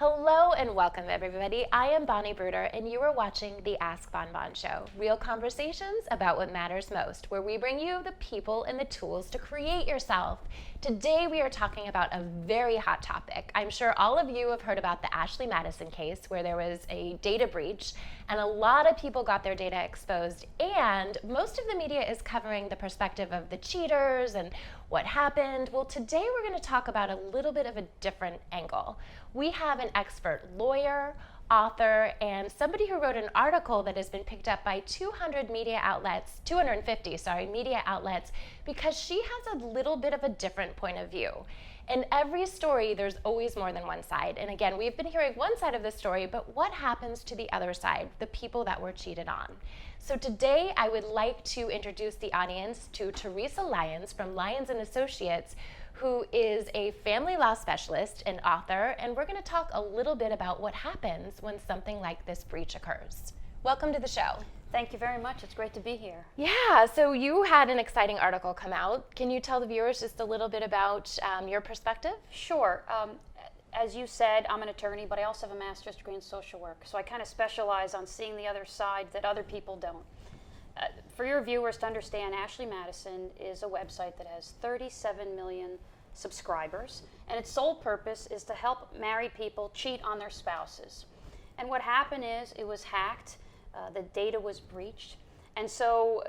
Hello and welcome everybody. I am Bonnie Bruder and you are watching the AskBonBon show. Real conversations about what matters most, where we bring you the people and the tools to create yourself. Today we are talking about a very hot topic. I'm sure all of you have heard about the Ashley Madison case where there was a data breach and a lot of people got their data exposed, and most of the media is covering the perspective of the cheaters and what happened. Well, today we're going to talk about a little bit of a different angle. We have an expert lawyer, author, and somebody who wrote an article that has been picked up by 250 media outlets, because she has a little bit of a different point of view. In every story, there's always more than one side. And again, we've been hearing one side of the story, but what happens to the other side, the people that were cheated on? So today, I would like to introduce the audience to Theresa Lyons from Lyons & Associates, who is a family law specialist and author, and we're going to talk a little bit about what happens when something like this breach occurs. Welcome to the show. Thank you very much. It's great to be here. Yeah, so you had an exciting article come out. Can you tell the viewers just a little bit about your perspective? Sure. As you said, I'm an attorney, but I also have a master's degree in social work. So I kind of specialize on seeing the other side that other people don't. For your viewers to understand, Ashley Madison is a website that has 37 million subscribers, and its sole purpose is to help married people cheat on their spouses. And what happened is it was hacked, the data was breached, and so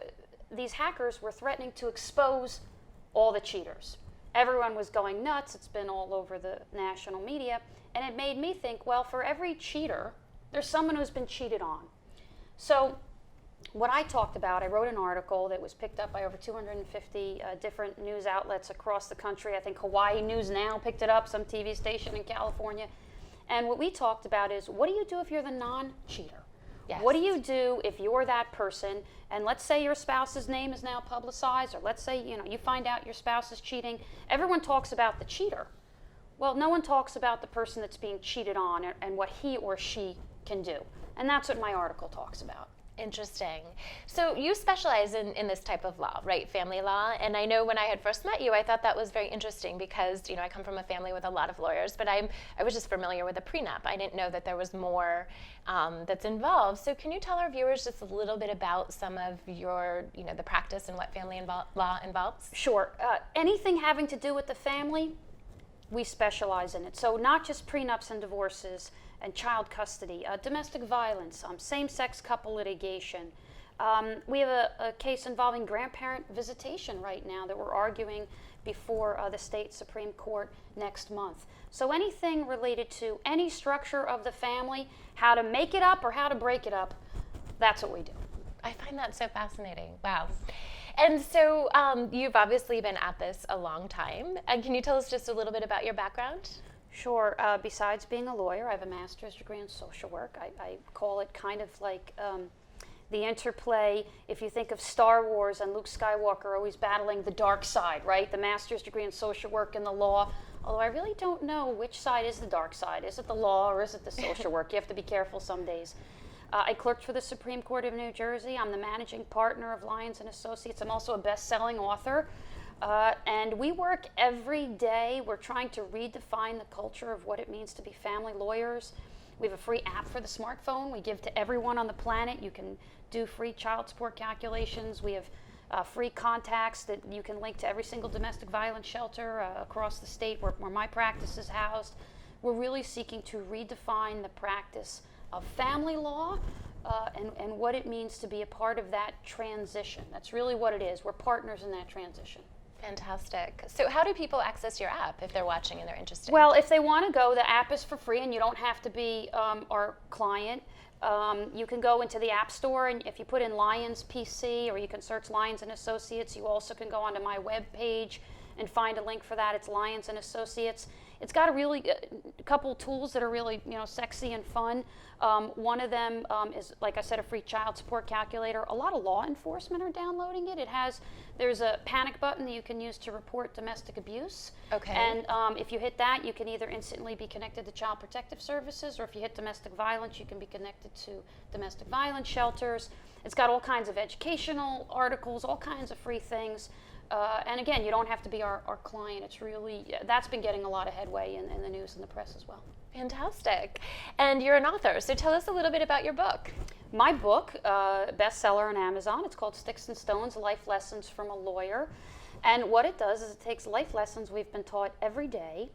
these hackers were threatening to expose all the cheaters. Everyone was going nuts. It's been all over the national media, and it made me think, well, for every cheater, there's someone who's been cheated on. So what I talked about, I wrote an article that was picked up by over 250 different news outlets across the country. I think Hawaii News Now picked it up, some TV station in California. And what we talked about is, what do you do if you're the non-cheater? Yes. What do you do if you're that person, and let's say your spouse's name is now publicized, or let's say you find out your spouse is cheating. Everyone talks about the cheater. Well, no one talks about the person that's being cheated on and what he or she can do. And that's what my article talks about. Interesting. So you specialize in this type of law, right? Family law. And I know when I had first met you, I thought that was very interesting because, I come from a family with a lot of lawyers, but I was just familiar with a prenup. I didn't know that there was more that's involved. So can you tell our viewers just a little bit about some of your, the practice and what family law involves? Sure. Anything having to do with the family, we specialize in it. So not just prenups and divorces and child custody, domestic violence, same-sex couple litigation. We have a case involving grandparent visitation right now that we're arguing before the state Supreme Court next month. So anything related to any structure of the family, how to make it up or how to break it up, that's what we do. I find that so fascinating. Wow. And so you've obviously been at this a long time. And can you tell us just a little bit about your background? Sure. Besides being a lawyer, I have a master's degree in social work. I call it kind of like the interplay. If you think of Star Wars and Luke Skywalker always battling the dark side, right? The master's degree in social work and the law. Although I really don't know which side is the dark side. Is it the law or is it the social work? You have to be careful some days. I clerked for the Supreme Court of New Jersey. I'm the managing partner of Lyons & Associates. I'm also a best-selling author. And we work every day. We're trying to redefine the culture of what it means to be family lawyers. We have a free app for the smartphone we give to everyone on the planet. You can do free child support calculations. We have free contacts that you can link to every single domestic violence shelter across the state where my practice is housed. We're really seeking to redefine the practice of family law and what it means to be a part of that transition. That's really what it is. We're partners in that transition. Fantastic. So how do people access your app if they're watching and they're interested? Well, if they want to go, the app is for free and you don't have to be our client. You can go into the App Store, and if you put in Lyons PC, or you can search Lyons & Associates, you also can go onto my web page and find a link for that. It's Lyons & Associates. It's got a couple tools that are really sexy and fun. One of them is, like I said, a free child support calculator. A lot of law enforcement are downloading it. There's a panic button that you can use to report domestic abuse. Okay. And if you hit that, you can either instantly be connected to Child Protective Services, or if you hit domestic violence, you can be connected to domestic violence shelters. It's got all kinds of educational articles, all kinds of free things. And again, you don't have to be our client. It's really, that's been getting a lot of headway in the news and the press as well. Fantastic. And you're an author, so tell us a little bit about your book. My book, bestseller on Amazon, it's called Sticks and Stones, Life Lessons from a Lawyer. And what it does is it takes life lessons we've been taught every day,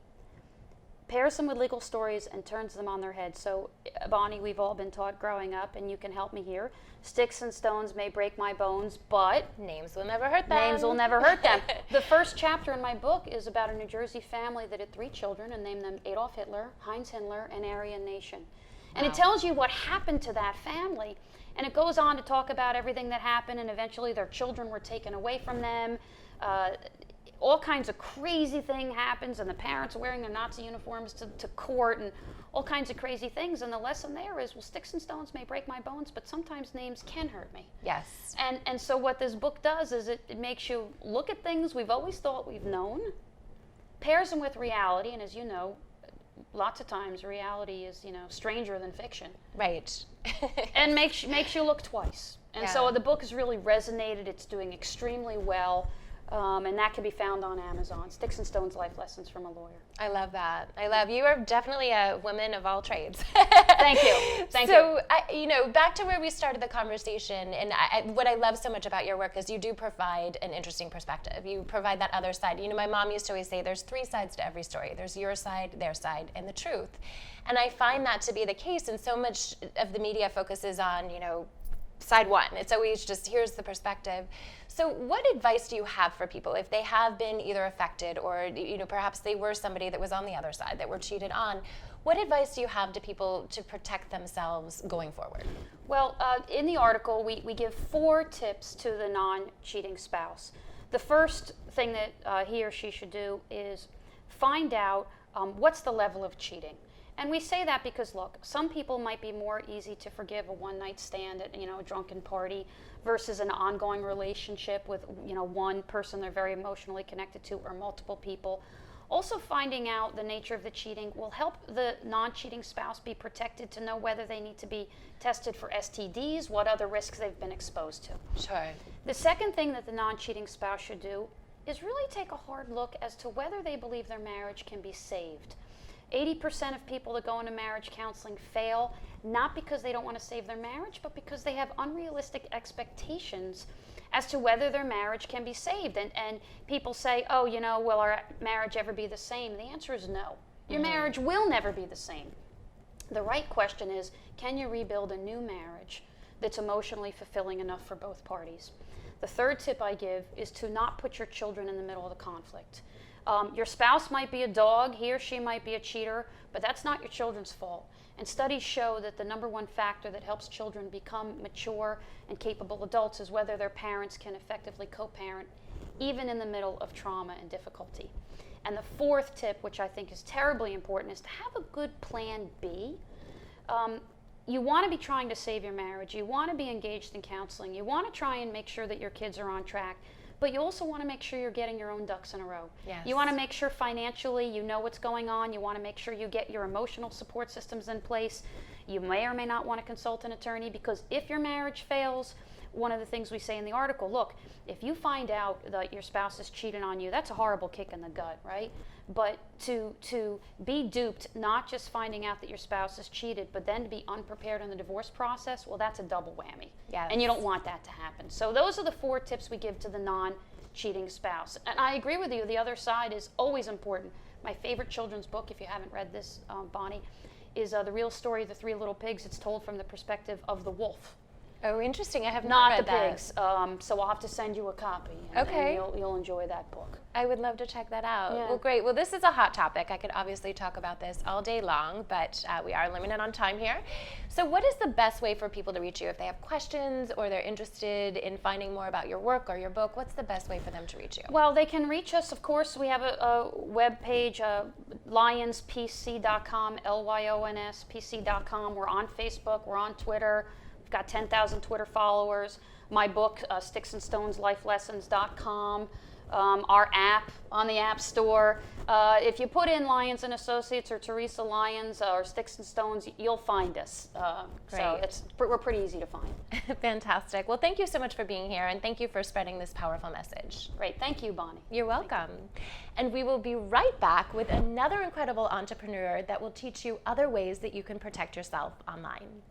pairs them with legal stories, and turns them on their head. So, Bonnie, we've all been taught growing up, and you can help me here. Sticks and stones may break my bones, but names will never hurt them. Names will never hurt them. The first chapter in my book is about a New Jersey family that had 3 children and named them Adolf Hitler, Heinz Himmler, and Aryan Nation. And it tells you what happened to that family. And it goes on to talk about everything that happened, and eventually their children were taken away from them. All kinds of crazy thing happens, and the parents are wearing their Nazi uniforms to court, and all kinds of crazy things. And the lesson there is, well, sticks and stones may break my bones, but sometimes names can hurt me. Yes. And so what this book does is it makes you look at things we've always thought we've known, pairs them with reality, and as you know, lots of times reality is, stranger than fiction. Right. And makes you look twice. And so the book has really resonated. It's doing extremely well. And that can be found on Amazon. Sticks and Stones, Life Lessons from a Lawyer. I love that. You are definitely a woman of all trades. Thank you. Thank you. So, back to where we started the conversation, and what I love so much about your work is you do provide an interesting perspective. You provide that other side. My mom used to always say there's 3 sides to every story. There's your side, their side, and the truth. And I find that to be the case, and so much of the media focuses on, side one. It's always just, here's the perspective. So what advice do you have for people if they have been either affected or, perhaps they were somebody that was on the other side, that were cheated on? What advice do you have to people to protect themselves going forward? Well, in the article, we give 4 tips to the non-cheating spouse. The first thing that he or she should do is find out what's the level of cheating. And we say that because, look, some people might be more easy to forgive a one-night stand at, a drunken party versus an ongoing relationship with, one person they're very emotionally connected to or multiple people. Also, finding out the nature of the cheating will help the non-cheating spouse be protected to know whether they need to be tested for STDs, what other risks they've been exposed to. Sure. The second thing that the non-cheating spouse should do is really take a hard look as to whether they believe their marriage can be saved. 80% of people that go into marriage counseling fail, not because they don't want to save their marriage, but because they have unrealistic expectations as to whether their marriage can be saved. And people say, oh, will our marriage ever be the same? The answer is no. Your marriage will never be the same. The right question is, can you rebuild a new marriage that's emotionally fulfilling enough for both parties? The third tip I give is to not put your children in the middle of the conflict. Your spouse might be a dog, he or she might be a cheater, but that's not your children's fault. And studies show that the number one factor that helps children become mature and capable adults is whether their parents can effectively co-parent, even in the middle of trauma and difficulty. And the fourth tip, which I think is terribly important, is to have a good plan B. You want to be trying to save your marriage. You want to be engaged in counseling. You want to try and make sure that your kids are on track. But you also want to make sure you're getting your own ducks in a row. Yes. You want to make sure financially you know what's going on. You want to make sure you get your emotional support systems in place. You may or may not want to consult an attorney, because if your marriage fails, one of the things we say in the article, look, if you find out that your spouse is cheating on you, that's a horrible kick in the gut, right? But to be duped, not just finding out that your spouse is cheated, but then to be unprepared in the divorce process, well, that's a double whammy. Yes. And you don't want that to happen. So those are the 4 tips we give to the non-cheating spouse. And I agree with you, the other side is always important. My favorite children's book, if you haven't read this, Bonnie, is The Real Story of the 3 Little Pigs. It's told from the perspective of the wolf. Oh, interesting. I have not read the that. pigs. So I'll have to send you a copy. Okay. And you'll enjoy that book. I would love to check that out. Yeah. Well, great. Well, this is a hot topic. I could obviously talk about this all day long, but we are limited on time here. So what is the best way for people to reach you if they have questions or they're interested in finding more about your work or your book? What's the best way for them to reach you? Well, they can reach us, of course. We have a web page, lyonspc.com, LYONSPC.com. We're on Facebook. We're on Twitter. We've got 10,000 Twitter followers. My book, Sticks and Stones, lifelessons.com. our app on the App Store. If you put in Lyons and Associates or Theresa Lyons or Sticks and Stones, you'll find us. So we're pretty easy to find. Fantastic. Well, thank you so much for being here, and thank you for spreading this powerful message. Great. Thank you, Bonnie. You're welcome. And we will be right back with another incredible entrepreneur that will teach you other ways that you can protect yourself online.